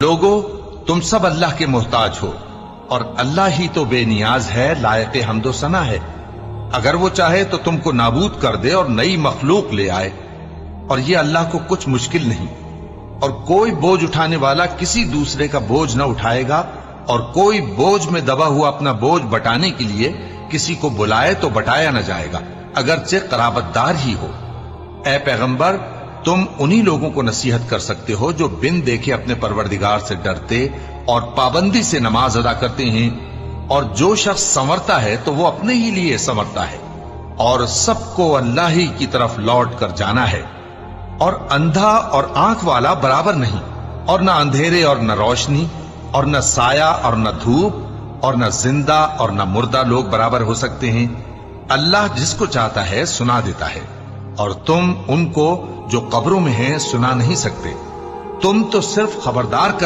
لوگو تم سب اللہ کے محتاج ہو اور اللہ ہی تو بے نیاز ہے، لائق حمد و ثنا ہے۔ اگر وہ چاہے تو تم کو نابود کر دے اور نئی مخلوق لے آئے، اور یہ اللہ کو کچھ مشکل نہیں۔ اور کوئی بوجھ اٹھانے والا کسی دوسرے کا بوجھ نہ اٹھائے گا، اور کوئی بوجھ میں دبا ہوا اپنا بوجھ بٹانے کے لیے کسی کو بلائے تو بٹایا نہ جائے گا، اگرچہ قرابت دار ہی ہو۔ اے پیغمبر، تم انہی لوگوں کو نصیحت کر سکتے ہو جو بن دیکھے اپنے پروردگار سے ڈرتے اور پابندی سے نماز ادا کرتے ہیں، اور جو شخص سنورتا ہے تو وہ اپنے ہی لیے سنورتا ہے، اور سب کو اللہ ہی کی طرف لوٹ کر جانا ہے۔ اور اندھا اور آنکھ والا برابر نہیں، اور نہ اندھیرے اور نہ روشنی، اور نہ سایہ اور نہ دھوپ، اور نہ زندہ اور نہ مردہ لوگ برابر ہو سکتے ہیں۔ اللہ جس کو چاہتا ہے سنا دیتا ہے، اور تم ان کو جو قبروں میں ہیں سنا نہیں سکتے۔ تم تو صرف خبردار کر